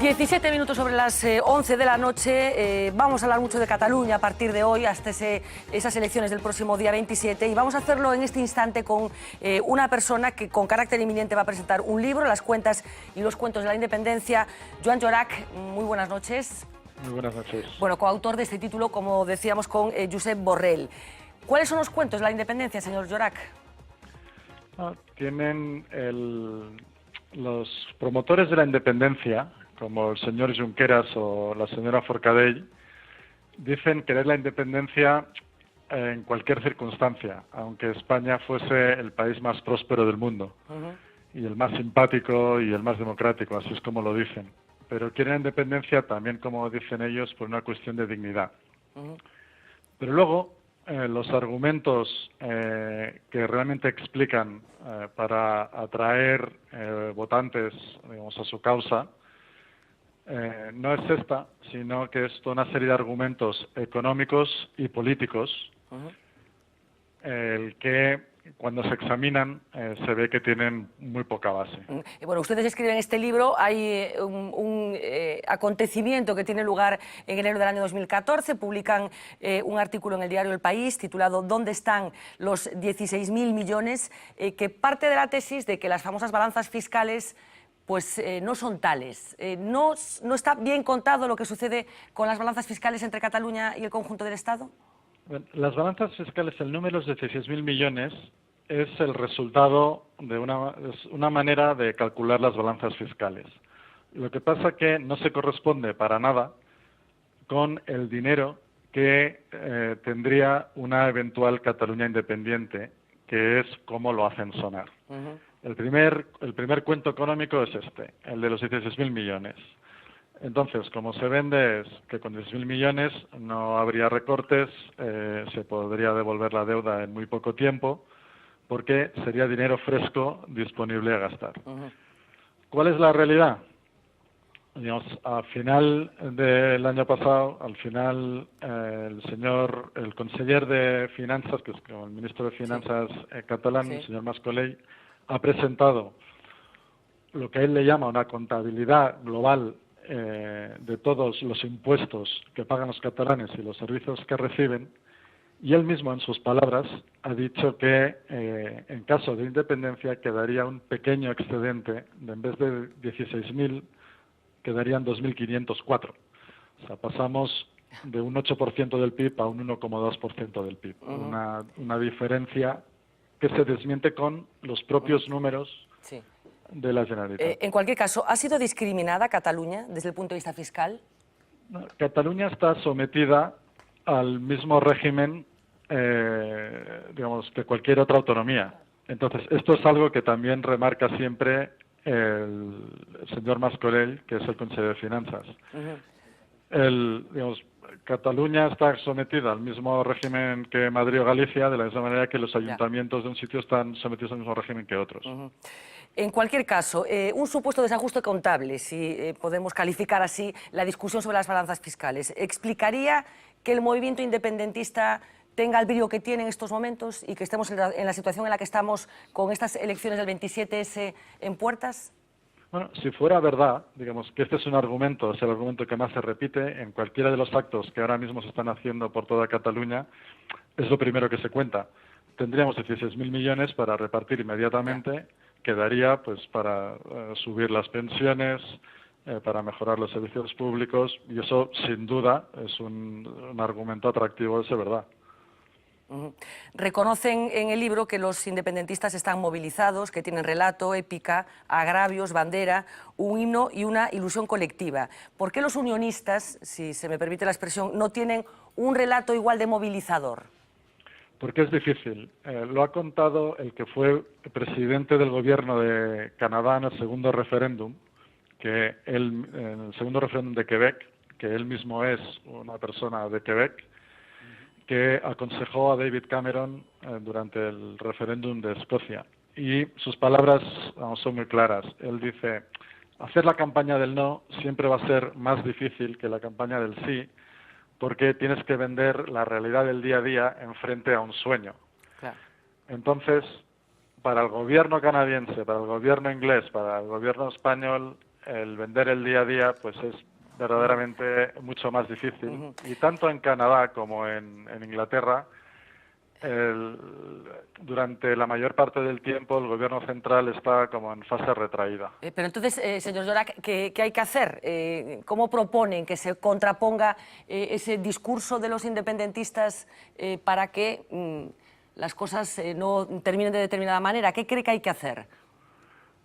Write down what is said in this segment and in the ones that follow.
17 minutos sobre las 11 de la noche. Vamos a hablar mucho de Cataluña a partir de hoy hasta esas elecciones del próximo día 27 y vamos a hacerlo en este instante con una persona que con carácter inminente va a presentar un libro, Las cuentas y los cuentos de la independencia. Joan Llorach, muy buenas noches. Muy buenas noches. Bueno, coautor de este título, como decíamos, con Josep Borrell. ¿Cuáles son los cuentos de la independencia, señor Llorach? Tienen los promotores de la independencia, como el señor Junqueras o la señora Forcadell, dicen querer la independencia en cualquier circunstancia, aunque España fuese el país más próspero del mundo y el más simpático y el más democrático, así es como lo dicen. Pero quieren la independencia también, como dicen ellos, por una cuestión de dignidad. Pero luego, los argumentos que realmente explican para atraer votantes, digamos, a su causa, no es esta, sino que es toda una serie de argumentos económicos y políticos, el que cuando se examinan se ve que tienen muy poca base. Bueno, ustedes escriben este libro, hay un acontecimiento que tiene lugar en enero del año 2014, publican un artículo en el diario El País titulado ¿Dónde están los 16.000 millones?, que parte de la tesis de que las famosas balanzas fiscales pues no son tales. ¿No está bien contado lo que sucede con las balanzas fiscales entre Cataluña y el conjunto del Estado? Bueno, las balanzas fiscales, el número de 16.000 millones, es el resultado de una manera de calcular las balanzas fiscales. Lo que pasa es que no se corresponde para nada con el dinero que tendría una eventual Cataluña independiente, que es como lo hacen sonar. El primer cuento económico es este, el de los 16.000 millones. Entonces, como se vende es que con 16.000 millones no habría recortes, se podría devolver la deuda en muy poco tiempo, porque sería dinero fresco disponible a gastar. ¿Cuál es la realidad? Digamos, al final del año pasado, el conseller de Finanzas, que es como el ministro de Finanzas catalán, el señor Mas-Colell, ha presentado lo que él le llama una contabilidad global de todos los impuestos que pagan los catalanes y los servicios que reciben, y él mismo, en sus palabras, ha dicho que en caso de independencia quedaría un pequeño excedente, en vez de 16.000, quedarían 2.504. O sea, pasamos de un 8% del PIB a un 1,2% del PIB. Una diferencia que se desmiente con los propios números de la Generalitat. En cualquier caso, ¿ha sido discriminada Cataluña desde el punto de vista fiscal? No, Cataluña está sometida al mismo régimen, digamos, que cualquier otra autonomía. Entonces, esto es algo que también remarca siempre el señor Mas-Colell, que es el consejero de Finanzas. Digamos, Cataluña está sometida al mismo régimen que Madrid o Galicia, de la misma manera que los ayuntamientos de un sitio están sometidos al mismo régimen que otros. En cualquier caso, un supuesto desajuste contable, si podemos calificar así la discusión sobre las balanzas fiscales, ¿explicaría que el movimiento independentista tenga el brío que tiene en estos momentos y que estemos en la situación en la que estamos con estas elecciones del 27S en puertas? Bueno, si fuera verdad, digamos que este es un argumento, es el argumento que más se repite en cualquiera de los actos que ahora mismo se están haciendo por toda Cataluña, es lo primero que se cuenta. Tendríamos 16.000 millones para repartir inmediatamente, quedaría pues para subir las pensiones, para mejorar los servicios públicos, y eso sin duda es un argumento atractivo de ser verdad. Reconocen en el libro que los independentistas están movilizados, que tienen relato, épica, agravios, bandera, un himno y una ilusión colectiva. ¿Por qué los unionistas, si se me permite la expresión, no tienen un relato igual de movilizador? Porque es difícil. Lo ha contado el que fue presidente del gobierno de Canadá en el segundo referéndum, en el segundo referéndum de Quebec, que él mismo es una persona de Quebec, que aconsejó a David Cameron durante el referéndum de Escocia. Y sus palabras son muy claras. Él dice, hacer la campaña del no siempre va a ser más difícil que la campaña del sí, porque tienes que vender la realidad del día a día en frente a un sueño. Entonces, para el gobierno canadiense, para el gobierno inglés, para el gobierno español, el vender el día a día pues es verdaderamente mucho más difícil. Y tanto en Canadá como en Inglaterra, durante la mayor parte del tiempo el gobierno central está como en fase retraída. Pero entonces, señor Llorac, ¿qué hay que hacer? ¿Cómo proponen que se contraponga ese discurso de los independentistas para que las cosas no terminen de determinada manera? ¿Qué cree que hay que hacer?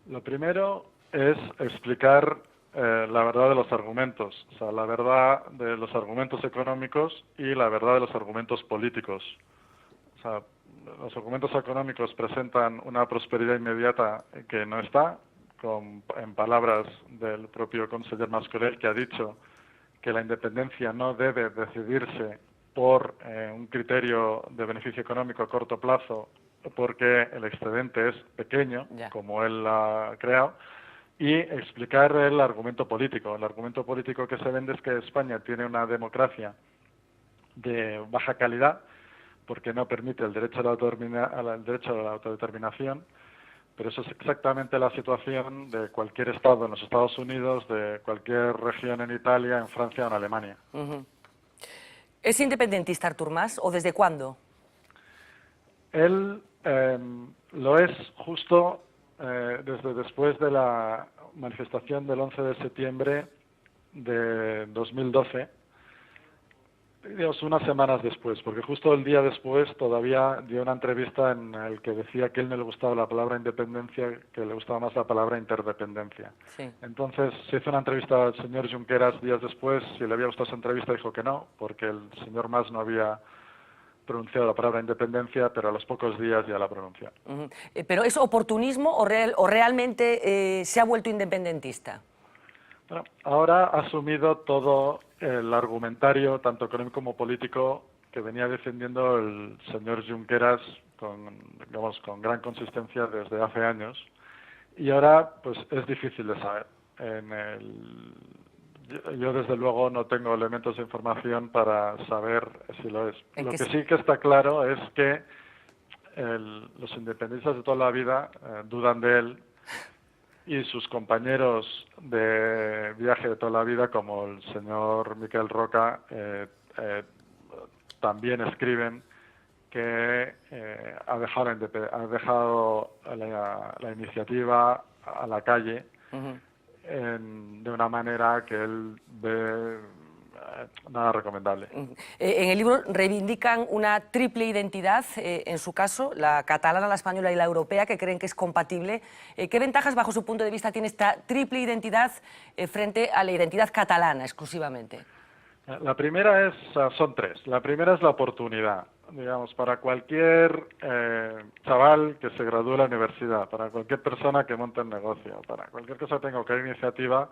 Lo primero es explicar la verdad de los argumentos, o sea, la verdad de los argumentos económicos y la verdad de los argumentos políticos. O sea, los argumentos económicos presentan una prosperidad inmediata que no está, en palabras del propio conseller Mascolell, que ha dicho que la independencia no debe decidirse por un criterio de beneficio económico a corto plazo, porque el excedente es pequeño, como él ha creado, y explicar el argumento político. El argumento político que se vende es que España tiene una democracia de baja calidad, porque no permite el derecho a la autodeterminación, pero eso es exactamente la situación de cualquier estado en los Estados Unidos, de cualquier región en Italia, en Francia o en Alemania. ¿Es independentista Artur Mas o desde cuándo? Él lo es justo desde después de la manifestación del 11 de septiembre de 2012, digamos, unas semanas después, porque justo el día después todavía dio una entrevista en la que decía que a él no le gustaba la palabra independencia, que le gustaba más la palabra interdependencia. Sí. Entonces se hizo una entrevista al señor Junqueras días después, si le había gustado esa entrevista dijo que no, porque el señor Mas no había pronunciado la palabra independencia, pero a los pocos días ya la pronunció. ¿Pero es oportunismo o realmente se ha vuelto independentista? Bueno, ahora ha asumido todo el argumentario, tanto económico como político, que venía defendiendo el señor Junqueras con gran consistencia desde hace años. Y ahora, pues, es difícil de saber. Yo, desde luego, no tengo elementos de información para saber si lo es. Lo que sí que está claro es que los independentistas de toda la vida dudan de él, y sus compañeros de viaje de toda la vida, como el señor Miquel Roca, también escriben que ha dejado la iniciativa a la calle de una manera que él ve nada recomendable. En el libro reivindican una triple identidad, en su caso, la catalana, la española y la europea, que creen que es compatible. ¿Qué ventajas, bajo su punto de vista, tiene esta triple identidad frente a la identidad catalana exclusivamente? La primera son tres. La primera es la oportunidad. Digamos, para cualquier chaval que se gradúe de la universidad, para cualquier persona que monte un negocio, para cualquier cosa que tenga cualquier iniciativa,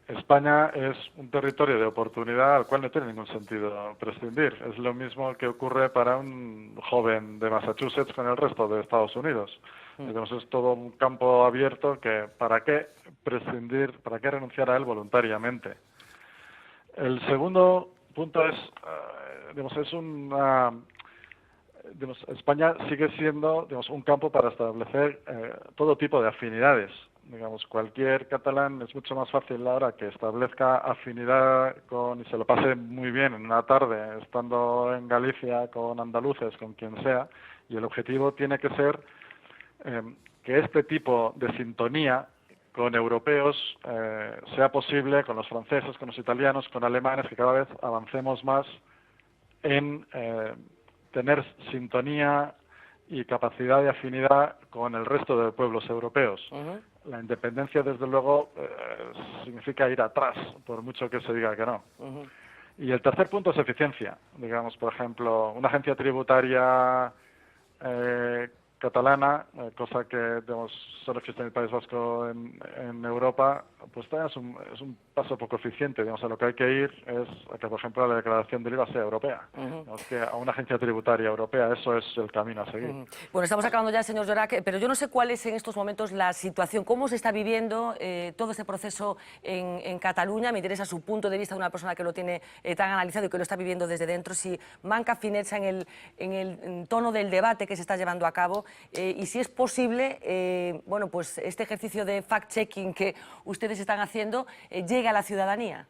España es un territorio de oportunidad al cual no tiene ningún sentido prescindir. Es lo mismo que ocurre para un joven de Massachusetts con el resto de Estados Unidos. Entonces es todo un campo abierto que ¿para qué prescindir, para qué renunciar a él voluntariamente? El segundo punto es, España sigue siendo, un campo para establecer todo tipo de afinidades. Digamos, cualquier catalán es mucho más fácil ahora que establezca afinidad y se lo pase muy bien en una tarde estando en Galicia con andaluces, con quien sea, y el objetivo tiene que ser que este tipo de sintonía con europeos sea posible con los franceses, con los italianos, con alemanes, que cada vez avancemos más en tener sintonía y capacidad de afinidad con el resto de pueblos europeos. La independencia, desde luego, significa ir atrás, por mucho que se diga que no. Y el tercer punto es eficiencia. Digamos, por ejemplo, una agencia tributaria catalana, cosa que solo existe en el País Vasco en Europa, pues es un paso poco eficiente. Digamos, a lo que hay que ir es a que, por ejemplo, la declaración del IVA sea europea. Digamos que a una agencia tributaria europea, eso es el camino a seguir. Bueno, estamos acabando ya, señor Llorac, pero yo no sé cuál es en estos momentos la situación, cómo se está viviendo todo este proceso en Cataluña. Me interesa su punto de vista de una persona que lo tiene tan analizado y que lo está viviendo desde dentro. Si manca fineza en el tono del debate que se está llevando a cabo y si es posible, bueno, pues este ejercicio de fact-checking que ustedes están haciendo llegue a la ciudadanía.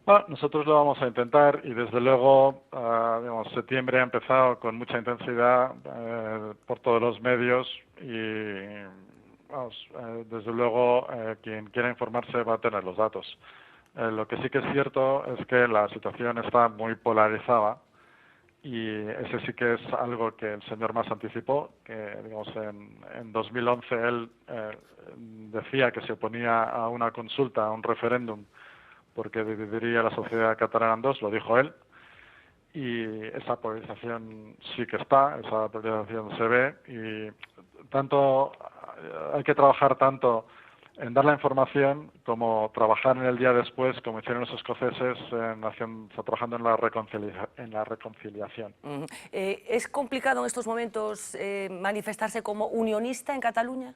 Bueno, nosotros lo vamos a intentar y desde luego, digamos, septiembre ha empezado con mucha intensidad por todos los medios y, vamos, desde luego, quien quiera informarse va a tener los datos. Lo que sí que es cierto es que la situación está muy polarizada y ese sí que es algo que el señor Mas anticipó, que digamos en 2011 él decía que se oponía a una consulta, a un referéndum, porque dividiría la sociedad catalana en dos, lo dijo él, y esa polarización sí que está, esa polarización se ve, y tanto hay que trabajar tanto en dar la información como trabajar en el día después, como hicieron los escoceses, trabajando en la reconciliación. ¿Es complicado en estos momentos manifestarse como unionista en Cataluña?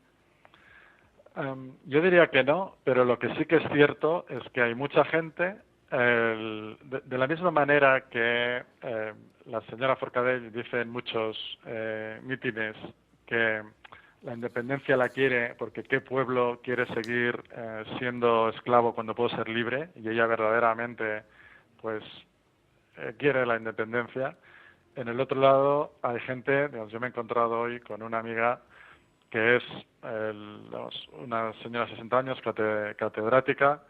Yo diría que no, pero lo que sí que es cierto es que hay mucha gente, de la misma manera que la señora Forcadell dice en muchos mítines que la independencia la quiere porque qué pueblo quiere seguir siendo esclavo cuando puede ser libre, y ella verdaderamente pues quiere la independencia. En el otro lado hay gente, digamos, yo me he encontrado hoy con una amiga que es una señora de 60 años, catedrática,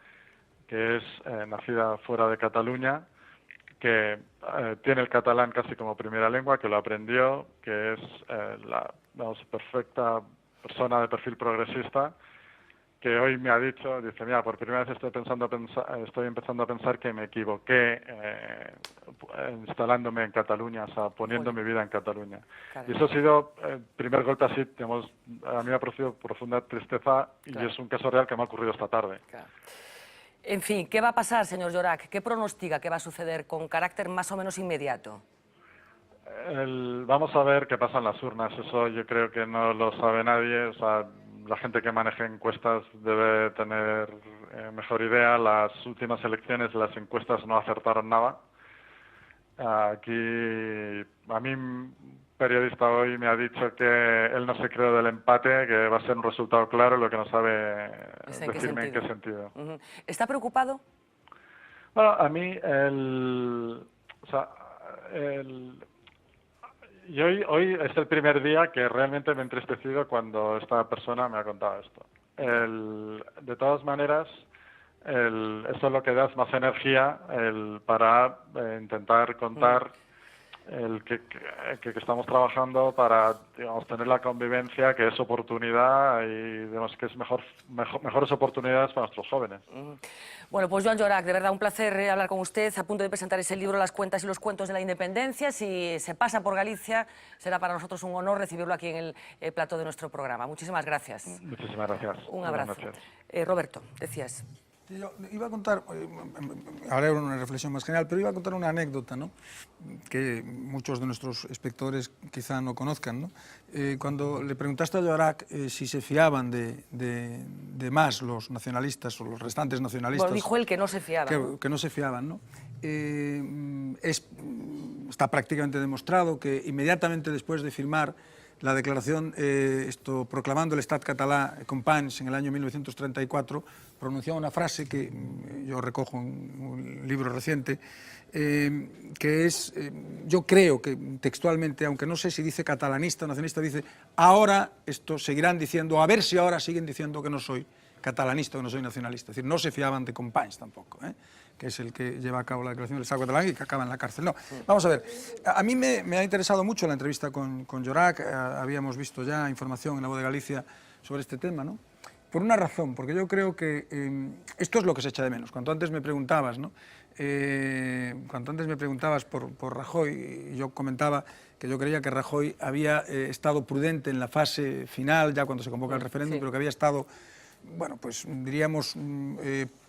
que es nacida fuera de Cataluña, que tiene el catalán casi como primera lengua, que lo aprendió, que es la perfecta persona de perfil progresista, que hoy me ha dicho, dice, mira, por primera vez estoy empezando a pensar que me equivoqué instalándome en Cataluña, o sea, poniendo mi vida en Cataluña. Claro. Y eso ha sido el primer golpe así, digamos, a mí me ha producido profunda tristeza y claro, es un caso real que me ha ocurrido esta tarde. Claro. En fin, ¿qué va a pasar, señor Llorach? ¿Qué pronostica que va a suceder con carácter más o menos inmediato? Vamos a ver qué pasa en las urnas, eso yo creo que no lo sabe nadie, o sea, la gente que maneja encuestas debe tener mejor idea. Las últimas elecciones, las encuestas no acertaron nada. Aquí, a mí un periodista hoy me ha dicho que él no se cree del empate, que va a ser un resultado claro, lo que no sabe decirme en qué sentido. ¿Está preocupado? Bueno, a mí y hoy es el primer día que realmente me he entristecido cuando esta persona me ha contado esto. De todas maneras, eso lo que da es más energía para intentar contar que estamos trabajando para, digamos, tener la convivencia, que es oportunidad y digamos, que es mejores oportunidades para nuestros jóvenes. Bueno, pues Joan Llorach, de verdad un placer hablar con usted, a punto de presentar ese libro, Las cuentas y los cuentos de la independencia. Si se pasa por Galicia, será para nosotros un honor recibirlo aquí en el plató de nuestro programa. Muchísimas gracias. Muchísimas gracias. Un abrazo. Roberto, decías. Yo iba a contar, ahora una reflexión más general, pero iba a contar una anécdota, ¿no?, que muchos de nuestros espectadores quizá no conozcan, ¿no? Cuando le preguntaste a Llorach si se fiaban de Mas los nacionalistas o los restantes nacionalistas... Bueno, dijo él que no se fiaban. Que no se fiaban, ¿no? Está prácticamente demostrado que inmediatamente después de firmar la declaración proclamando el Estat català Companys en el año 1934, pronunció una frase que yo recojo en un libro reciente, que es, yo creo que textualmente, aunque no sé si dice catalanista o nacionalista, dice, ahora esto seguirán diciendo, a ver si ahora siguen diciendo que no soy catalanista o que no soy nacionalista. Es decir, no se fiaban de Companys tampoco, que es el que lleva a cabo la declaración del Estado catalán y que acaba en la cárcel. No, vamos a ver, a mí me ha interesado mucho la entrevista con Llorach, habíamos visto ya información en La Voz de Galicia sobre este tema, ¿no? Por una razón, porque yo creo que esto es lo que se echa de menos. Cuanto antes me preguntabas, ¿no?, por Rajoy, y yo comentaba que yo creía que Rajoy había estado prudente en la fase final, ya cuando se convoca el referéndum, pero que había estado, bueno, pues diríamos,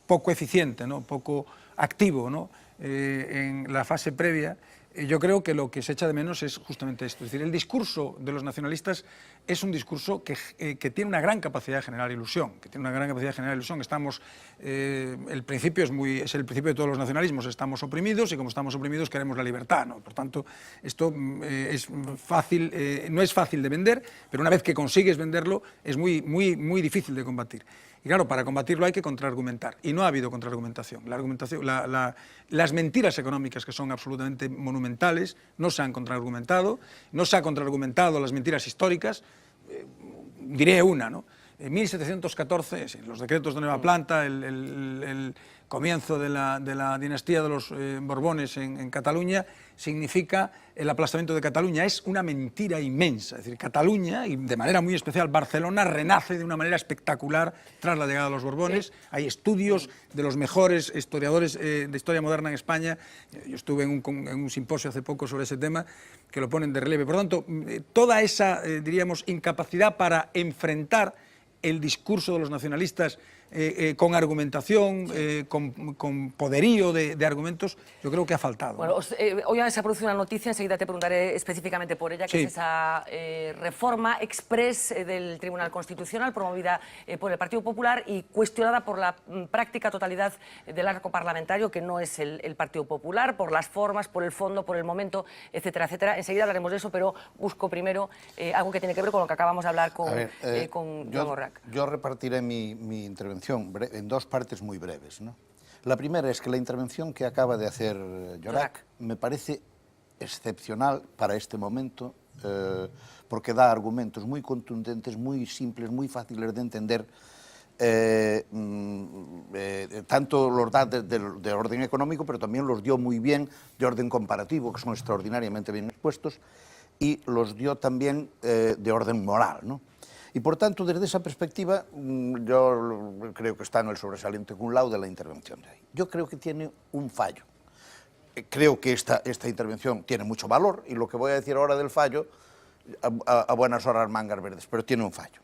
poco eficiente, ¿no?, poco activo, ¿no?, en la fase previa. yo creo que lo que se echa de menos es justamente esto. Es decir, el discurso de los nacionalistas es un discurso que tiene una gran capacidad de generar ilusión. El principio es el principio de todos los nacionalismos. Estamos oprimidos y como estamos oprimidos queremos la libertad, ¿no? Por tanto, esto no es fácil de vender, pero una vez que consigues venderlo es muy difícil de combatir. Y claro, para combatirlo hay que contraargumentar, y no ha habido contraargumentación. Las mentiras económicas, que son absolutamente monumentales, no se han contraargumentado, no se ha contraargumentado las mentiras históricas. Diré una, ¿no? En 1714, los decretos de Nueva Planta, el comienzo de la dinastía de los Borbones en Cataluña, significa el aplastamiento de Cataluña. Es una mentira inmensa. Es decir, Cataluña, y de manera muy especial Barcelona, renace de una manera espectacular tras la llegada de los Borbones. Hay estudios de los mejores historiadores de historia moderna en España. Yo estuve en un simposio hace poco sobre ese tema, que lo ponen de relieve. Por lo tanto, toda esa, diríamos, incapacidad para enfrentar el discurso de los nacionalistas con argumentación, con poderío de argumentos, yo creo que ha faltado. Bueno, hoy se ha producido una noticia, enseguida te preguntaré específicamente por ella, que es esa reforma express del Tribunal Constitucional promovida por el Partido Popular y cuestionada por la práctica totalidad del arco parlamentario, que no es el Partido Popular, por las formas, por el fondo, por el momento, etcétera, etcétera. Enseguida hablaremos de eso, pero busco primero algo que tiene que ver con lo que acabamos de hablar con Joan Orrac. Yo repartiré mi intervención en dos partes muy breves, ¿no? La primera es que la intervención que acaba de hacer Llorac me parece excepcional para este momento, porque da argumentos muy contundentes, muy simples, muy fáciles de entender, tanto los da de orden económico, pero también los dio muy bien de orden comparativo, que son extraordinariamente bien expuestos, y los dio también de orden moral, ¿no? Y por tanto, desde esa perspectiva, yo creo que está en el sobresaliente cum laude de la intervención de ahí. Yo creo que tiene un fallo. Creo que esta intervención tiene mucho valor, y lo que voy a decir ahora del fallo, a buenas horas mangas verdes, pero tiene un fallo.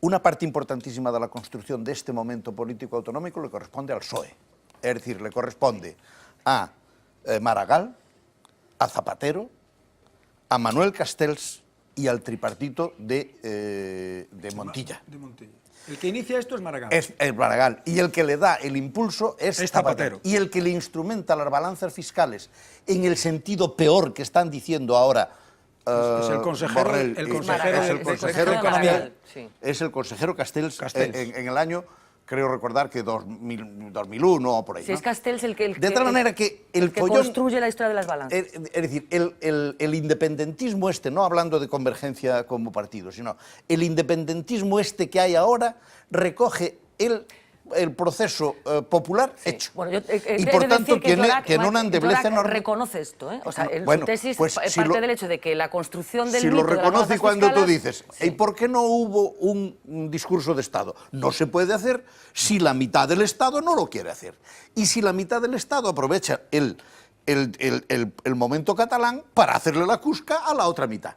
Una parte importantísima de la construcción de este momento político autonómico le corresponde al PSOE. Es decir, le corresponde a Maragall, a Zapatero, a Manuel Castells y al tripartito de Montilla. El que inicia esto es Maragall. Es Maragall. Y el que le da el impulso es Zapatero. Y el que le instrumenta las balanzas fiscales en el sentido peor que están diciendo ahora es el consejero, Borrell, el consejero de económico. Es el consejero Castells. En el año, creo recordar que 2001 o por ahí. Sí, ¿no? Es Castells el que... De tal manera que el follón construye la historia de las balanzas. Es decir, el independentismo no hablando de Convergencia como partido, sino el independentismo que hay ahora recoge el proceso popular hecho. Bueno, y por tanto que no endeblece... reconoce esto, ¿eh? O sea, su tesis pues, parte del hecho de que la construcción del si mito lo reconoce cuando fiscales, tú dices, ¿y por qué no hubo un discurso de Estado? No se puede hacer si la mitad del Estado no lo quiere hacer. Y si la mitad del Estado aprovecha el momento catalán para hacerle la cusca a la otra mitad.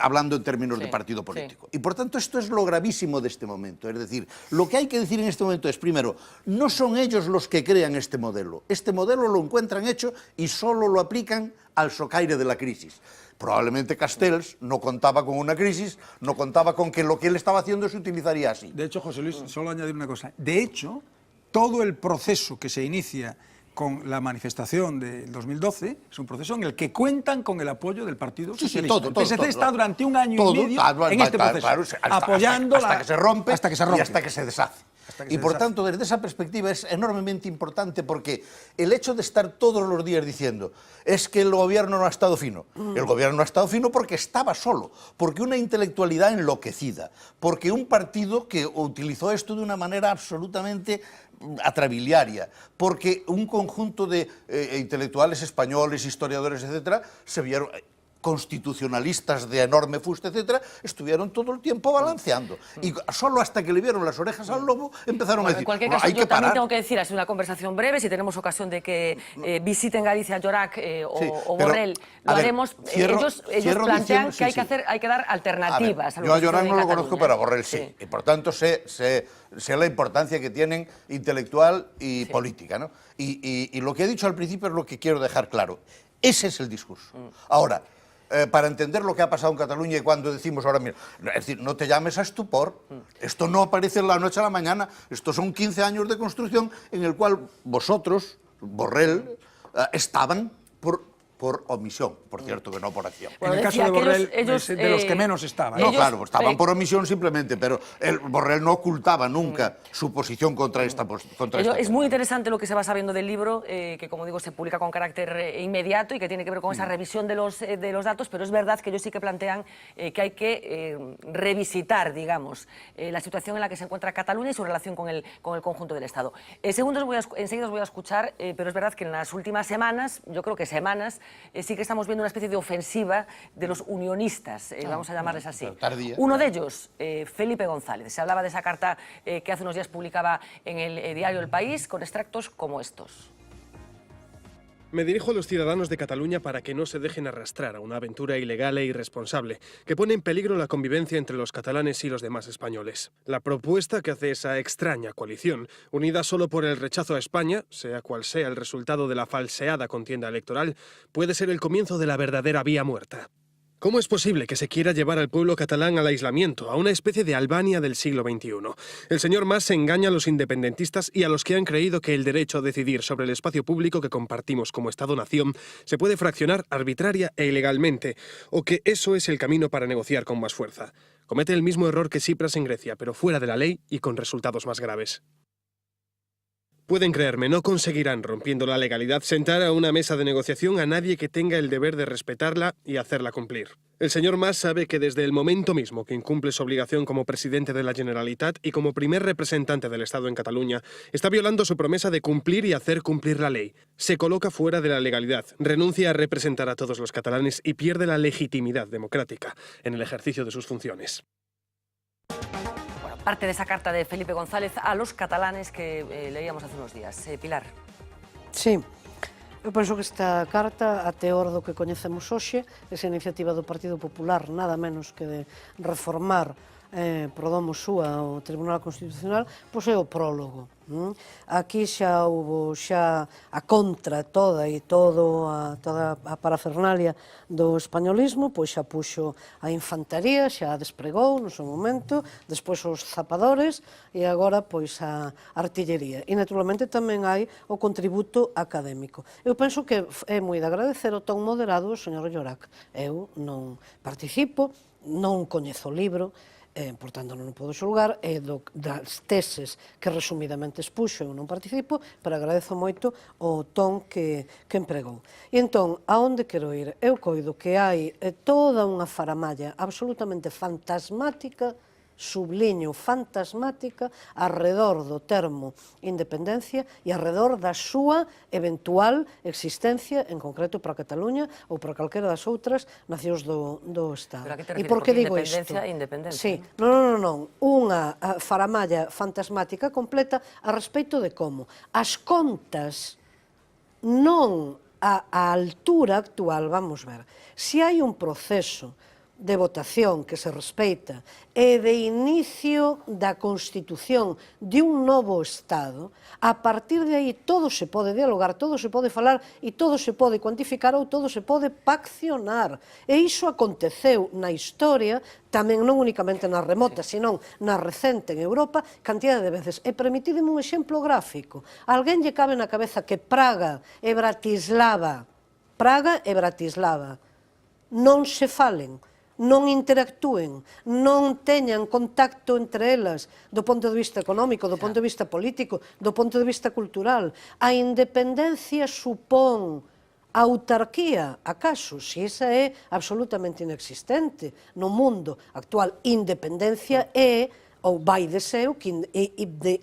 Hablando en términos de partido político. Y por tanto esto es lo gravísimo de este momento. Es decir, lo que hay que decir en este momento es, primero, no son ellos los que crean este modelo. Este modelo lo encuentran hecho y solo lo aplican al socaire de la crisis. Probablemente Castells no contaba con una crisis, no contaba con que lo que él estaba haciendo se utilizaría así. De hecho, José Luis, solo añadir una cosa. De hecho, todo el proceso que se inicia con la manifestación del 2012, es un proceso en el que cuentan con el apoyo del Partido Socialista. Todo, el PSC está durante un año y medio en este proceso, apoyando hasta que se rompe y hasta que se deshace. Y por tanto, desde esa perspectiva es enormemente importante, porque el hecho de estar todos los días diciendo es que el gobierno no ha estado fino. El gobierno no ha estado fino porque estaba solo, porque una intelectualidad enloquecida, porque un partido que utilizó esto de una manera absolutamente atrabiliaria, porque un conjunto de intelectuales españoles, historiadores, etcétera, se vieron... constitucionalistas de enorme fuste, etcétera, estuvieron todo el tiempo balanceando. Y solo hasta que le vieron las orejas al lobo empezaron a decir, En cualquier caso, hay yo que también parar. tengo que decir, ha sido una conversación breve, si tenemos ocasión de que visiten Galicia Llorac o pero, Borrell, lo a ver, haremos. cierro Plantean diciendo- que hay, sí, que hay que dar alternativas. A ver, yo a Llorán no lo Cataluña. conozco, pero a Borrell sí. Y por tanto sé la importancia que tienen intelectual y política, ¿no? Y lo que he dicho al principio es lo que quiero dejar claro. Ese es el discurso. Ahora, para entender lo que ha pasado en Cataluña y cuando decimos ahora mismo, es decir, no te llames a estupor, esto no aparece en la noche a la mañana, estos son 15 años de construcción en el cual vosotros, Borrell, estaban por omisión, por cierto que no por acción. En el caso de Borrell, es de los que menos estaban. No, claro, estaban por omisión simplemente, pero Borrell no ocultaba nunca su posición contra esta Es muy interesante lo que se va sabiendo del libro, que como digo se publica con carácter inmediato y que tiene que ver con esa revisión de los datos, pero es verdad que ellos sí que plantean que hay que revisitar, digamos, la situación en la que se encuentra Cataluña y su relación con el conjunto del Estado. Enseguida os voy a escuchar, pero es verdad que en las últimas semanas, yo creo que semanas, sí que estamos viendo una especie de ofensiva de los unionistas, vamos a llamarles así. Tardía. Uno de ellos, Felipe González, se hablaba de esa carta que hace unos días publicaba en el diario El País, con extractos como estos. Me dirijo a los ciudadanos de Cataluña para que no se dejen arrastrar a una aventura ilegal e irresponsable que pone en peligro la convivencia entre los catalanes y los demás españoles. La propuesta que hace esa extraña coalición, unida solo por el rechazo a España, sea cual sea el resultado de la falseada contienda electoral, puede ser el comienzo de la verdadera vía muerta. ¿Cómo es posible que se quiera llevar al pueblo catalán al aislamiento, a una especie de Albania del siglo XXI? El señor Mas engaña a los independentistas y a los que han creído que el derecho a decidir sobre el espacio público que compartimos como Estado-nación se puede fraccionar arbitraria e ilegalmente, o que eso es el camino para negociar con más fuerza. Comete el mismo error que Tsipras en Grecia, pero fuera de la ley y con resultados más graves. Pueden creerme, no conseguirán, rompiendo la legalidad, sentar a una mesa de negociación a nadie que tenga el deber de respetarla y hacerla cumplir. El señor Mas sabe que desde el momento mismo que incumple su obligación como presidente de la Generalitat y como primer representante del Estado en Cataluña, está violando su promesa de cumplir y hacer cumplir la ley. Se coloca fuera de la legalidad, renuncia a representar a todos los catalanes y pierde la legitimidad democrática en el ejercicio de sus funciones. Parte de esa carta de Felipe González a los catalanes que leíamos hace unos días. Pilar. Sí, eu penso que esta carta, a teor do que coñecemos hoxe, esa iniciativa do Partido Popular, nada menos que de reformar pro domo súa o Tribunal Constitucional, pois é o prólogo. Aquí xa houve a contra toda a parafernalia do españolismo, pois xa puxo a infantaría, xa a despregou no seu momento, despois os zapadores e agora pois a artillería. E naturalmente tamén hai o contributo académico. Eu penso que é moi de agradecer o ton moderado do señor Llorac. Eu non participo, non coñezo o libro, por tanto non o podo xulgar, e das teses que resumidamente expuxo eu non participo, pero agradezo moito o ton que empregou. E entón, a onde quero ir? Eu coido que hai toda unha faramalla absolutamente fantasmática, subliño, fantasmática, arredor do termo independencia e arredor da súa eventual existencia, en concreto para Cataluña ou para calquera das outras nacións do Estado. Pero a que te refires? E por que digo isto? Independencia e independencia. Sí, non. Unha faramalla fantasmática completa a respeito de como as contas non a altura actual, vamos ver, se hai un proceso de votación que se respeita e de inicio da constitución de un novo Estado, a partir de aí todo se pode dialogar, todo se pode falar e todo se pode cuantificar ou todo se pode paccionar. E iso aconteceu na historia, tamén non únicamente na remota, senón na recente en Europa, cantidade de veces. E permitideme un exemplo gráfico. Alguén lle cabe na cabeza que Praga e Bratislava non se falen, non interactúen, non teñan contacto entre elas do ponto de vista económico, do ponto de vista político, do ponto de vista cultural. A independencia supón autarquía, acaso, se esa é absolutamente inexistente no mundo actual. Independencia é ou vai de seu, que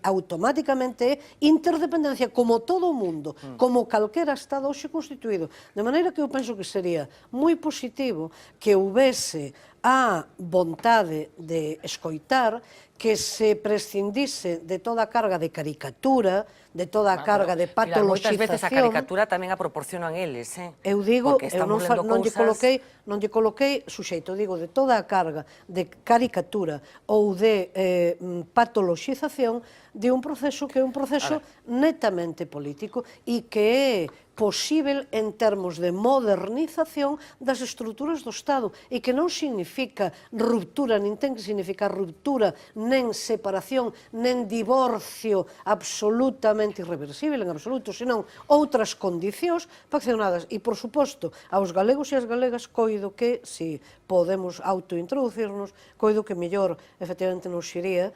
automáticamente é interdependencia, como todo o mundo, como calquera Estado hoxe constituído. De maneira que eu penso que sería moi positivo que houvese a vontade de escoitar, que se prescindise de toda a carga de caricatura, de toda a carga de Pilar, moitas veces a patoloxización. caricatura tamén a proporcionan eles, Eu digo, porque eu non, estamos lendo non lle cousas... coloquei suxeito, digo, de toda a carga de caricatura ou de patoloxización de un proceso que é un proceso netamente político e que é posible en termos de modernización das estruturas do Estado e que non significa ruptura, nin ten que significar ruptura, nen separación, nen divorcio absolutamente irreversible, en absoluto, senón outras condicións paccionadas. E, por suposto, aos galegos e as galegas coido que, se podemos autointroducirnos, coido que mellor, efectivamente, nos iría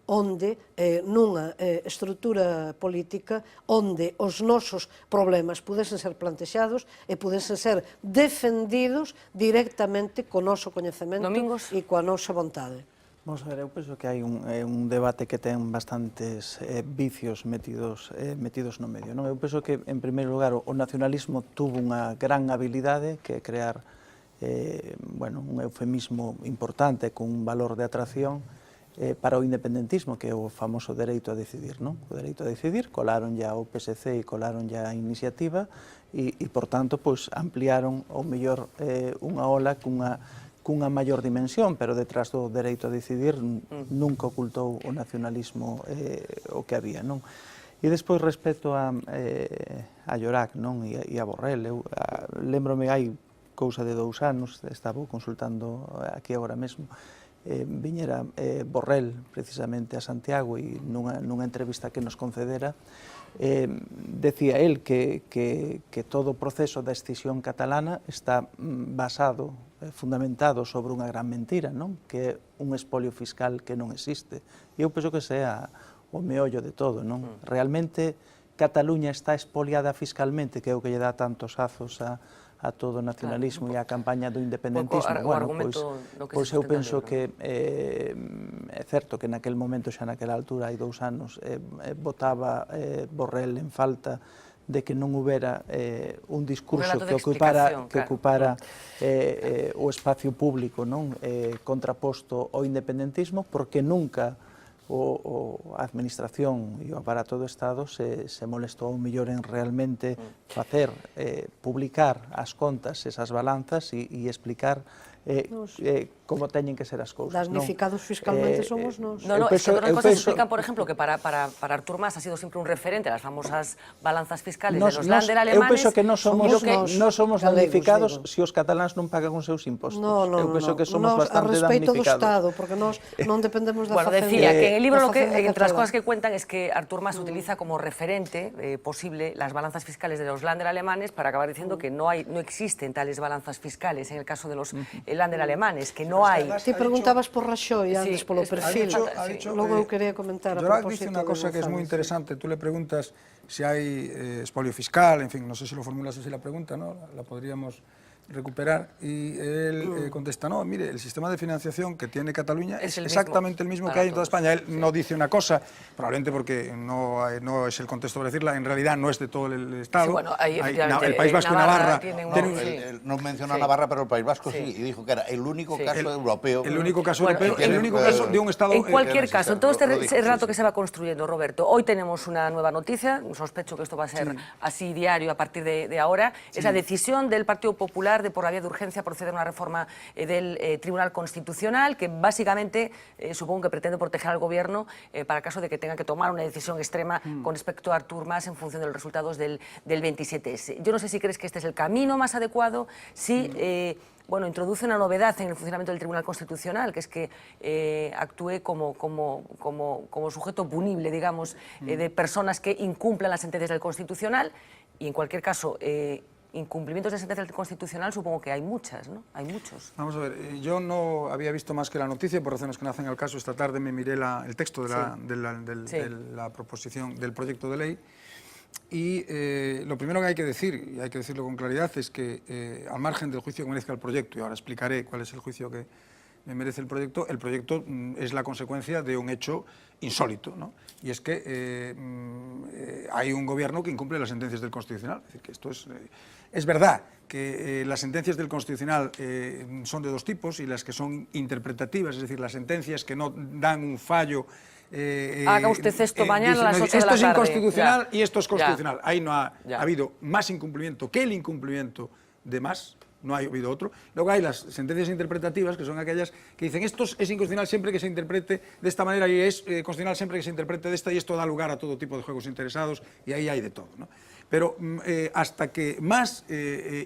onde, nunha estrutura política, onde os nosos problemas pudesen ser plantexados e pudesen ser defendidos directamente co noso coñecemento Domingos. e coa nosa vontade. Vamos a ver, eu penso que hai un debate que ten bastantes vicios metidos no medio. Non? Eu penso que, en primeiro lugar, o nacionalismo tuvo unha gran habilidade que é crear un eufemismo importante con un valor de atracción para o independentismo, que é o famoso dereito a decidir. Non? O dereito a decidir, colaron ya o PSC e colaron ya a iniciativa e por tanto, ampliaron o mellor unha ola cunha maior dimensión, pero detrás do dereito a decidir nunca ocultou o nacionalismo o que había. Non? E despois, respecto a Llorac e a Borrell, eu lembrome hai cousa de 2 anos, estaba consultando aquí agora mesmo, viñera Borrell precisamente a Santiago e nunha entrevista que nos concedera decía el que todo o proceso da escisión catalana está basado, fundamentado sobre unha gran mentira, non? Que é un espolio fiscal que non existe. E eu penso que sea o meollo de todo, non? Realmente Cataluña está expoliada fiscalmente, que é o que lle dá tantos azos a todo o nacionalismo e a campaña do independentismo. Pois eu penso que é certo que naquel momento, xa naquela altura, hai 2 anos, votaba Borrell en falta de que non houbera un discurso que ocupara o espacio público contraposto ao independentismo, porque nunca a administración e o aparato do Estado se molestou mellor en realmente facer, publicar as contas, esas balanzas e explicar como teñen que ser as cousas. Damnificados fiscalmente somos nós. Es que otras cosas explican, por ejemplo, que para Artur Mas ha sido siempre un referente las famosas balanzas fiscales de los Länder alemanes. Eu penso que non somos damnificados se os cataláns non pagan os seus impostos. Eu penso que somos bastante damnificados. A respeito do Estado, porque nós non dependemos da Facenda. Bueno, decía que en el libro entre las cosas que cuentan es que Artur Mas utiliza como referente posible las balanzas fiscales de los Länder alemanes para acabar diciendo que no existen tales balanzas fiscales en el caso de los Länder alemanes, que no hay. Ti preguntabas por Rajoy antes polo perfil. Logo eu quería comentar a propósito. Dice una cosa que es muy interesante. Tú le preguntas si hay expolio fiscal, en fin, no sé si lo formulas así la pregunta, ¿no? La podríamos recuperar, y él contesta, no, mire, el sistema de financiación que tiene Cataluña es exactamente el mismo que hay en toda España. Él no dice una cosa, probablemente porque no es el contexto para decirla, en realidad no es de todo el Estado. Sí, bueno, el País Vasco y Navarra... No menciona Navarra, pero el País Vasco sí, y dijo que era el único caso europeo. El único caso europeo, el único caso de un Estado... En cualquier caso, en todo este relato que se va construyendo, Roberto, hoy tenemos una nueva noticia, sospecho que esto va a ser así diario a partir de ahora, esa decisión del Partido Popular de por la vía de urgencia proceder a una reforma del Tribunal Constitucional que básicamente supongo que pretende proteger al Gobierno para el caso de que tenga que tomar una decisión extrema con respecto a Artur Mas en función de los resultados del 27S. Yo no sé si crees que este es el camino más adecuado, si introduce una novedad en el funcionamiento del Tribunal Constitucional, que es que actúe como sujeto punible, digamos, de personas que incumplan las sentencias del Constitucional, y en cualquier caso incumplimientos de sentencias del Constitucional supongo que hay muchas, ¿no? Hay muchos. Vamos a ver, yo no había visto más que la noticia, por razones que no hacen al caso. Esta tarde me miré el texto de la proposición, del proyecto de ley, y lo primero que hay que decir, y hay que decirlo con claridad, es que al margen del juicio que merezca el proyecto, y ahora explicaré cuál es el juicio que me merece el proyecto es la consecuencia de un hecho insólito, ¿no? Y es que hay un gobierno que incumple las sentencias del Constitucional. Es decir, que esto es verdad que las sentencias del Constitucional son de dos tipos, y las que son interpretativas, es decir, las sentencias que no dan un fallo. Haga usted esto mañana a las 8 de la tarde. Esto es inconstitucional y esto es constitucional. Ya. Ahí no ha Ya. habido más incumplimiento que el incumplimiento de más. No ha habido otro. Luego hay las sentencias interpretativas, que son aquellas que dicen esto es inconstitucional siempre que se interprete de esta manera y es constitucional siempre que se interprete de esta, y esto da lugar a todo tipo de juegos interesados, y ahí hay de todo, ¿no? Pero hasta que más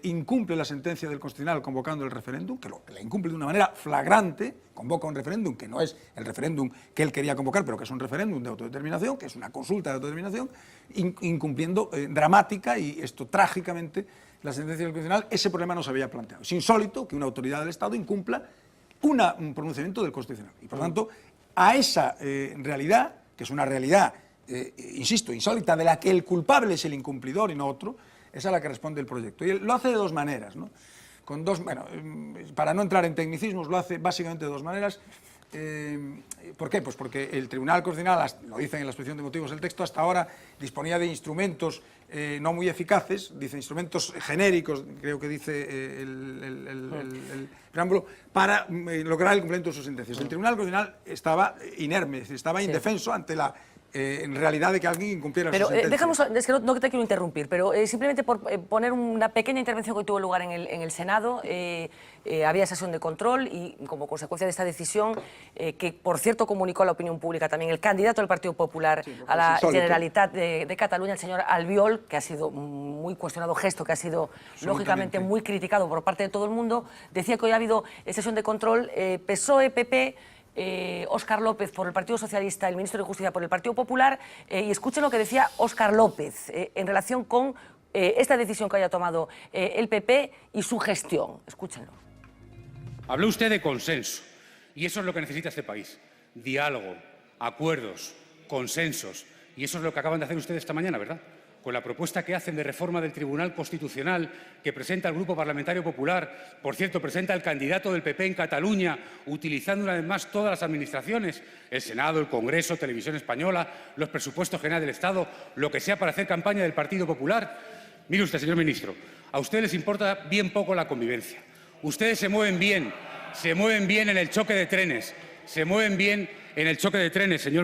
incumple la sentencia del Constitucional convocando el referéndum, que la incumple de una manera flagrante, convoca un referéndum que no es el referéndum que él quería convocar, pero que es un referéndum de autodeterminación, que es una consulta de autodeterminación, incumpliendo dramática y esto trágicamente la sentencia del Constitucional. Ese problema no se había planteado. Es insólito que una autoridad del Estado incumpla un pronunciamiento del Constitucional. Y por tanto, a esa realidad, que es una realidad, insisto, insólita, de la que el culpable es el incumplidor y no otro, es a la que responde el proyecto. Y lo hace de dos maneras, ¿no? Para no entrar en tecnicismos, lo hace básicamente de dos maneras. ¿Por qué? Pues porque el Tribunal Constitucional, lo dice en la exposición de motivos del texto, hasta ahora disponía de instrumentos no muy eficaces, dice instrumentos genéricos, creo que dice el preámbulo, para lograr el cumplimiento de sus sentencias. El Tribunal Constitucional estaba inerme, es decir, estaba indefenso ante la en realidad de que alguien incumpliera pero, sus sentencias. dejamos, es que no te quiero interrumpir, pero simplemente por poner una pequeña intervención que tuvo lugar en el Senado, había sesión de control y como consecuencia de esta decisión, que por cierto comunicó a la opinión pública también el candidato del Partido Popular a la Generalitat de Cataluña, el señor Albiol, que ha sido muy cuestionado, gesto que ha sido lógicamente muy criticado por parte de todo el mundo, decía que hoy ha habido sesión de control PSOE, PP, Óscar López por el Partido Socialista, el ministro de Justicia por el Partido Popular, y escuchen lo que decía Óscar López en relación con esta decisión que haya tomado el PP y su gestión. Escúchenlo. Habló usted de consenso, y eso es lo que necesita este país. Diálogo, acuerdos, consensos, y eso es lo que acaban de hacer ustedes esta mañana, ¿verdad? Con la propuesta que hacen de reforma del Tribunal Constitucional que presenta el Grupo Parlamentario Popular, por cierto, presenta el candidato del PP en Cataluña, utilizando una vez más todas las administraciones, el Senado, el Congreso, Televisión Española, los presupuestos generales del Estado, lo que sea para hacer campaña del Partido Popular. Mire usted, señor ministro, a ustedes les importa bien poco la convivencia. Ustedes se mueven bien en el choque de trenes, señor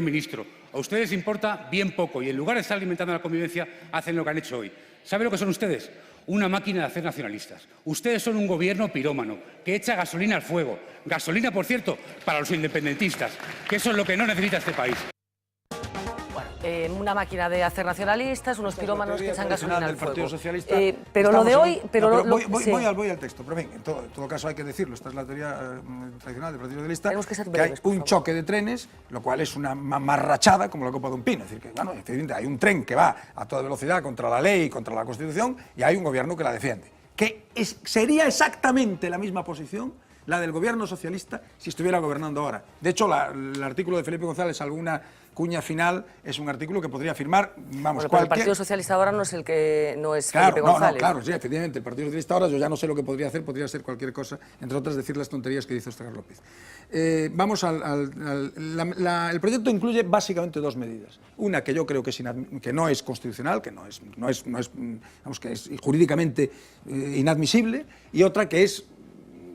ministro. A ustedes les importa bien poco y en lugar de estar alimentando la convivencia, hacen lo que han hecho hoy. ¿Sabe lo que son ustedes? Una máquina de hacer nacionalistas. Ustedes son un gobierno pirómano que echa gasolina al fuego. Gasolina, por cierto, para los independentistas, que eso es lo que no necesita este país. Una máquina de hacer nacionalistas, unos pirómanos que echan gasolina al fuego. Partido Socialista, pero lo de hoy... Voy al texto, pero bien, en todo caso hay que decirlo, esta es la teoría tradicional del Partido Socialista, Tenemos que ser hay breves, por un favor. choque de trenes, lo cual es una mamarrachada como la copa de un pino. Es decir, que bueno, evidentemente hay un tren que va a toda velocidad contra la ley, contra la Constitución, y hay un gobierno que la defiende. Sería exactamente la misma posición la del gobierno socialista si estuviera gobernando ahora. De hecho, el artículo de Felipe González, alguna cuña final, es un artículo que podría firmar, vamos, Bueno, el Partido Socialista ahora no es el que no es Claro, Felipe González. claro, sí, efectivamente, el Partido Socialista ahora yo ya no sé lo que podría hacer, podría ser cualquier cosa, entre otras decir las tonterías que dice Óscar López. Vamos el proyecto incluye básicamente dos medidas. Una que yo creo que no es constitucional, que que es jurídicamente inadmisible, y otra que es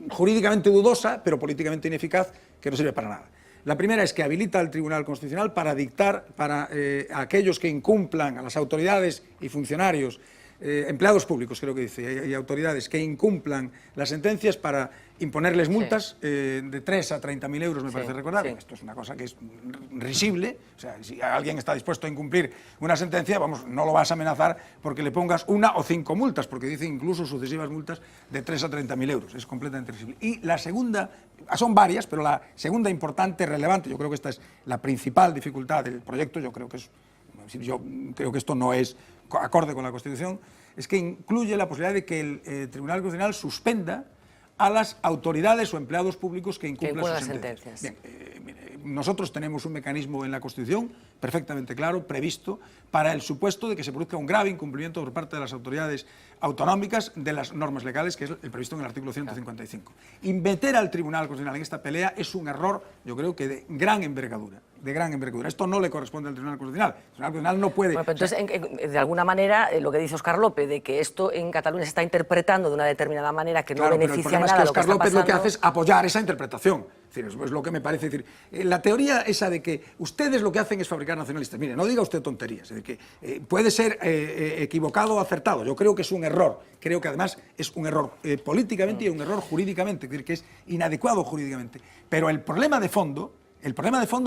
jurídicamente dudosa, pero políticamente ineficaz, que no sirve para nada. La primera es que habilita al Tribunal Constitucional para dictar para aquellos que incumplan, a las autoridades y funcionarios, empleados públicos creo que dice, y autoridades que incumplan las sentencias, para imponerles multas de 3 a 30.000 euros, me parece recordar. Sí. Esto es una cosa que es risible. O sea, si alguien está dispuesto a incumplir una sentencia, vamos, no lo vas a amenazar porque le pongas 1 o 5 multas, porque dice incluso sucesivas multas de 3 a 30.000 euros. Es completamente risible. Y la segunda, son varias, pero la segunda importante, relevante, yo creo que esta es la principal dificultad del proyecto, yo creo que esto no es acorde con la Constitución, es que incluye la posibilidad de que el Tribunal Constitucional suspenda a las autoridades o empleados públicos que incumplan sus sentencias. Bien, nosotros tenemos un mecanismo en la Constitución perfectamente claro, previsto, para el supuesto de que se produzca un grave incumplimiento por parte de las autoridades autonómicas de las normas legales, que es el previsto en el artículo 155. Y meter al Tribunal Constitucional en esta pelea es un error, yo creo que de gran envergadura. Esto no le corresponde al Tribunal Constitucional. El Tribunal Constitucional no puede... Bueno, pero entonces, de alguna manera, lo que dice Óscar López, de que esto en Cataluña se está interpretando de una determinada manera que no beneficia en nada a lo que está pasando... Óscar López lo que hace es apoyar esa interpretación. Es decir, es lo que me parece. Es decir, la teoría esa de que ustedes lo que hacen es fabricar nacionalistas. Mire, no diga usted tonterías. Es decir, que puede ser equivocado o acertado. Yo creo que es un error. Creo que además es un error políticamente y un error jurídicamente. Es decir, que es inadecuado jurídicamente. Pero el problema de fondo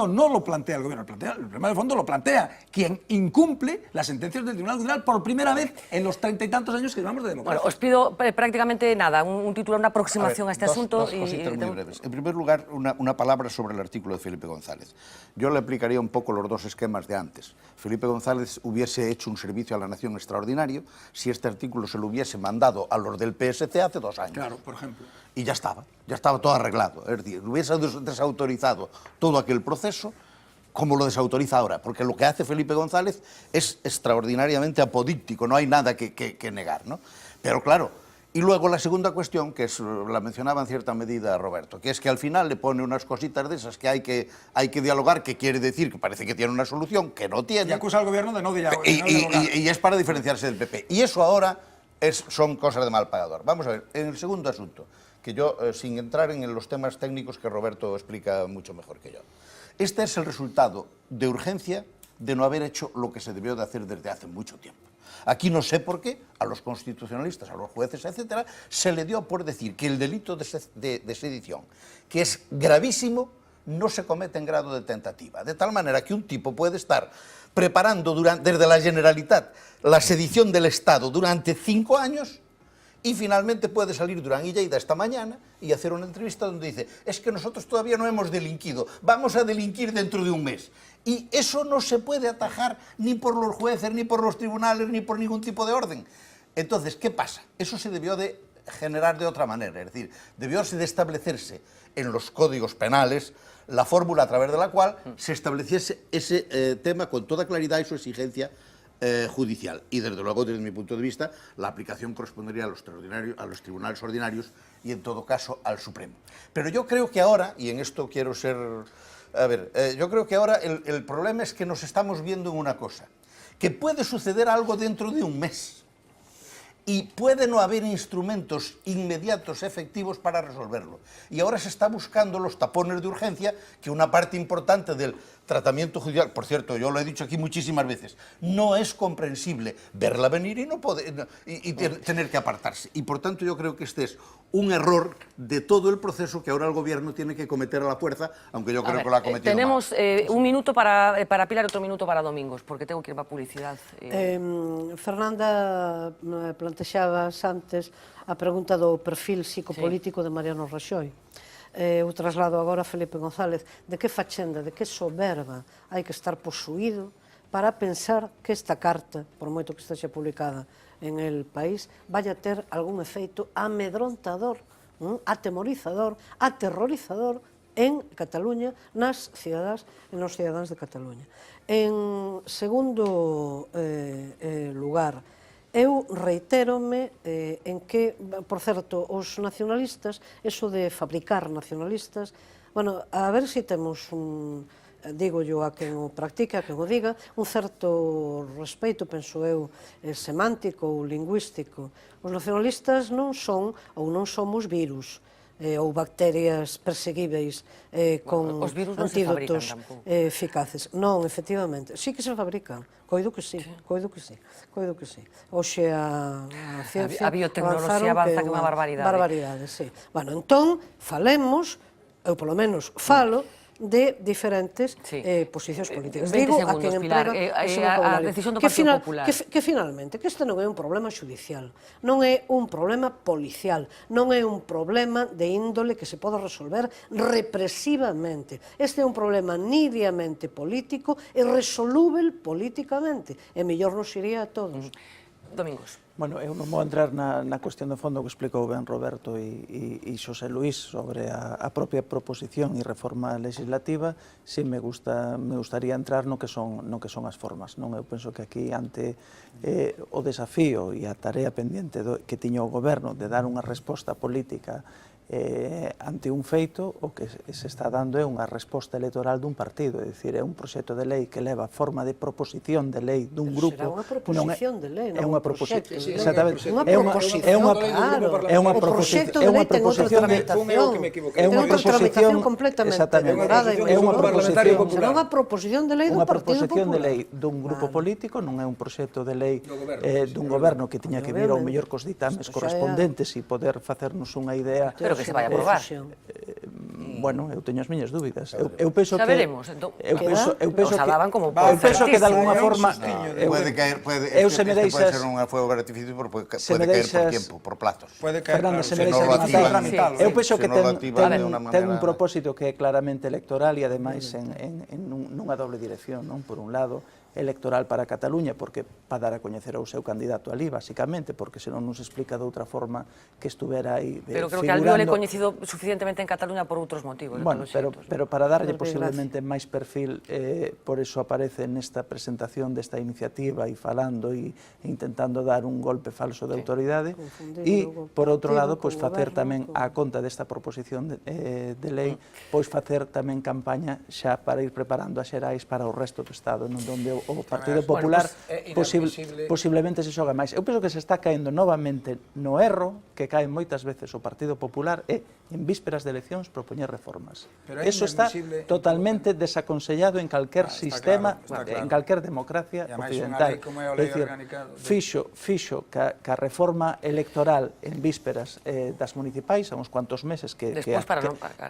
no lo plantea el gobierno, el problema de fondo lo plantea quien incumple las sentencias del Tribunal Constitucional por primera vez en los 30 y tantos años que llevamos de democracia. Bueno, os pido prácticamente nada, un título, una aproximación a este asunto. Dos cositas muy breves. En primer lugar, una palabra sobre el artículo de Felipe González. Yo le aplicaría un poco los dos esquemas de antes. Felipe González hubiese hecho un servicio a la nación extraordinario si este artículo se lo hubiese mandado a los del PSC hace 2 años. Claro, por ejemplo. Y ya estaba todo arreglado. Es decir, hubiese desautorizado todo aquel proceso como lo desautoriza ahora, porque lo que hace Felipe González es extraordinariamente apodíctico, no hay nada que negar, ¿no? Pero claro, y luego la segunda cuestión, que la mencionaba en cierta medida Roberto, que es que al final le pone unas cositas de esas que hay que dialogar, que quiere decir que parece que tiene una solución, que no tiene. Y acusa al gobierno de no dialogar. Y es para diferenciarse del PP. Y eso ahora son cosas de mal pagador. Vamos a ver, en el segundo asunto, que yo, sin entrar en los temas técnicos que Roberto explica mucho mejor que yo. Este es el resultado de urgencia de no haber hecho lo que se debió de hacer desde hace mucho tiempo. Aquí no sé por qué a los constitucionalistas, a los jueces, etcétera, se le dio por decir que el delito de sedición, que es gravísimo, no se comete en grado de tentativa. De tal manera que un tipo puede estar preparando desde la Generalitat la sedición del Estado durante 5 años y finalmente puede salir Durán y Lleida esta mañana y hacer una entrevista donde dice es que nosotros todavía no hemos delinquido, vamos a delinquir dentro de un mes. Y eso no se puede atajar ni por los jueces, ni por los tribunales, ni por ningún tipo de orden. Entonces, ¿qué pasa? Eso se debió de generar de otra manera, es decir, debió de establecerse en los códigos penales la fórmula a través de la cual se estableciese ese tema con toda claridad y su exigencia judicial. Y desde luego, desde mi punto de vista, la aplicación correspondería a los tribunales ordinarios y en todo caso al Supremo. Pero yo creo que ahora, y en esto quiero ser... A ver, yo creo que ahora el problema es que nos estamos viendo en una cosa, que puede suceder algo dentro de un mes y puede no haber instrumentos inmediatos efectivos para resolverlo. Y ahora se está buscando los tapones de urgencia que una parte importante del tratamiento judicial, por cierto, yo lo he dicho aquí muchísimas veces, no es comprensible verla venir y no poder, tener que apartarse. Y por tanto yo creo que este es un error de todo el proceso que ahora el gobierno tiene que cometer a la fuerza, aunque yo creo que lo ha cometido tenemos mal. un minuto para Pilar y otro minuto para Domingos, porque tengo que ir para publicidad. Fernanda plantexabas antes a pregunta do perfil psicopolítico de Mariano Raxoi. Eu traslado agora a Felipe González de que fachenda, de que soberba hai que estar posuído para pensar que esta carta, por moito que estexa publicada en El País, vaya a ter algún efeito amedrontador, atemorizador, aterrorizador en Cataluña, nas cidadás e nos cidadáns de Cataluña. En segundo lugar, eu reitérome en que, por certo, os nacionalistas, eso de fabricar nacionalistas, bueno, a ver se temos digo yo a quen o practica, a quen o diga, un certo respeito, penso eu, semántico ou lingüístico. Os nacionalistas non son ou non somos virus, ou bacterias perseguíveis con antídotos eficaces. Non, efectivamente. Sí que se fabrican. Coido que sí, coido que sí, coido que sí. Oxe a ciencia a biotecnoloxía avanza que unha barbaridade. Barbaridade, sí. Bueno, entón, falemos, eu polo menos falo, de diferentes posicións políticas. Digo a quen emprega ese vocabulario. A decisión do Partido Popular. Que finalmente, que este non é un problema xudicial, non é un problema policial, non é un problema de índole que se pode resolver represivamente. Este é un problema nidiamente político e resolúvel políticamente. E mellor nos iría a todos. Domingos. Bueno, eu non vou entrar na cuestión de fondo que explicou ben Roberto e Xosé Luís sobre a propia proposición e reforma legislativa. Si me gustaría entrar no que son as formas. Eu penso que aquí, ante o desafío e a tarea pendiente que tiña o goberno de dar unha resposta política ante un feito, o que se está dando é unha resposta electoral dun partido, é dicir, é un proxecto de lei que leva forma de proposición de lei dun grupo. Será unha proposición de lei, non é unha un proxecto. Exactamente. Unha proposición, claro. O proxecto de lei ten outra tramitación. Ten outra tramitación completamente demorada e é unha proposición será unha proposición de lei do Partido Popular. Unha proposición de lei dun grupo político, non é un proxecto de lei dun goberno que tiña que vir ao mellor cos ditames correspondentes e poder facernos unha idea. Pero que se vai a aprobar. Bueno, eu teño as miñas dúbidas. Eu penso que... Xa veremos. Eu penso que daban como de alguna forma... Puede caer, puede ser un fuego de artificio, pero puede caer por tiempo, por plazos. Fernanda, se me deixas eu penso que ten un propósito que é claramente electoral e ademais en nunha doble dirección, non? Por un lado, electoral para Cataluña, porque para dar a coñecer o seu candidato ali, basicamente, porque senón non se explica de outra forma que estuvera aí Pero creo que Albiol é coñecido suficientemente en Cataluña por outros motivos. Bueno, pero para darlle posiblemente máis perfil, por eso aparece nesta presentación desta iniciativa e falando e intentando dar un golpe falso de autoridade e, por outro lado, pois facer tamén a conta desta proposición de lei, pois facer tamén campaña xa para ir preparando as xerais para o resto do Estado, onde o Partido Popular posiblemente se xoga máis. Eu penso que se está caendo novamente no erro que cae moitas veces o Partido Popular en vísperas de eleccións propoñer reformas. Eso está totalmente desaconsellado en calquer sistema, en calquer democracia occidental. É dicir, fixo que a reforma electoral en vísperas das municipais, a uns cuantos meses que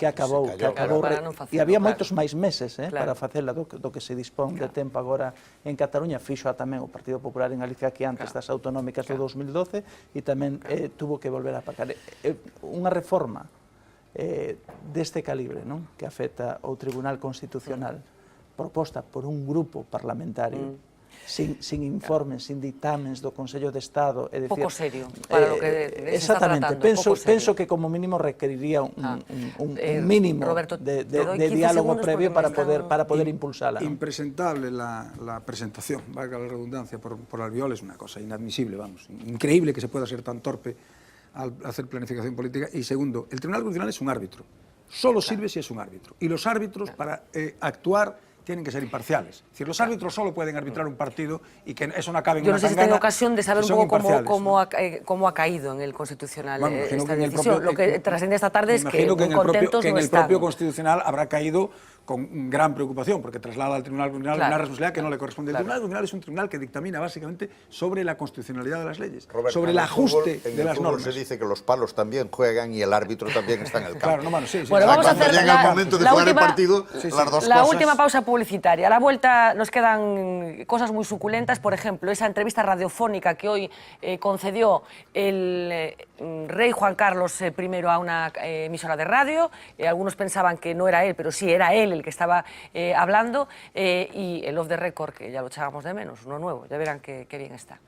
acabou, e había moitos máis meses para facela do que se dispón de tempo agora en Cataluña, fixo tamén o Partido Popular en Galicia aquí antes das autonómicas do 2012 e tamén tuvo que volver a pagar. Unha reforma deste calibre, que afecta ao Tribunal Constitucional, proposta por un grupo parlamentario, sin informes, sin dictámenes do Consello de Estado, é dicir, pouco serio para lo que se está tratando. Penso que como mínimo requeriría un mínimo de diálogo previo para poder impulsarla. Impresentable la presentación, valga la redundancia, por Albiol es una cosa inadmisible, vamos, increíble que se pueda ser tan torpe al hacer planificación política. Y segundo, el Tribunal Constitucional es un árbitro, solo sirve si es un árbitro, y los árbitros para actuar tienen que ser imparciales. Es decir, los árbitros solo pueden arbitrar un partido y que eso no acabe en una tangana. Yo no sé si tengo ocasión de saber un poco cómo ha caído en el Constitucional esta decisión. Lo que trasciende esta tarde es que muy contentos no están. Que en el propio Constitucional habrá caído con gran preocupación, porque traslada al Tribunal Constitucional una responsabilidad que no le corresponde. El Tribunal Constitucional es un tribunal que dictamina básicamente sobre la constitucionalidad de las leyes, sobre el ajuste de las normas. Se dice que los palos también juegan y el árbitro también está en el campo. Claro, no, bueno, sí. Bueno, vamos a hacer llega el momento de jugar el partido, las dos cosas. La última pausa publicitaria. A la vuelta nos quedan cosas muy suculentas, por ejemplo, esa entrevista radiofónica que hoy concedió el rey Juan Carlos I a una emisora de radio. Algunos pensaban que no era él, pero sí era él el que estaba hablando, y el off the record, que ya lo echábamos de menos, uno nuevo, ya verán qué bien está.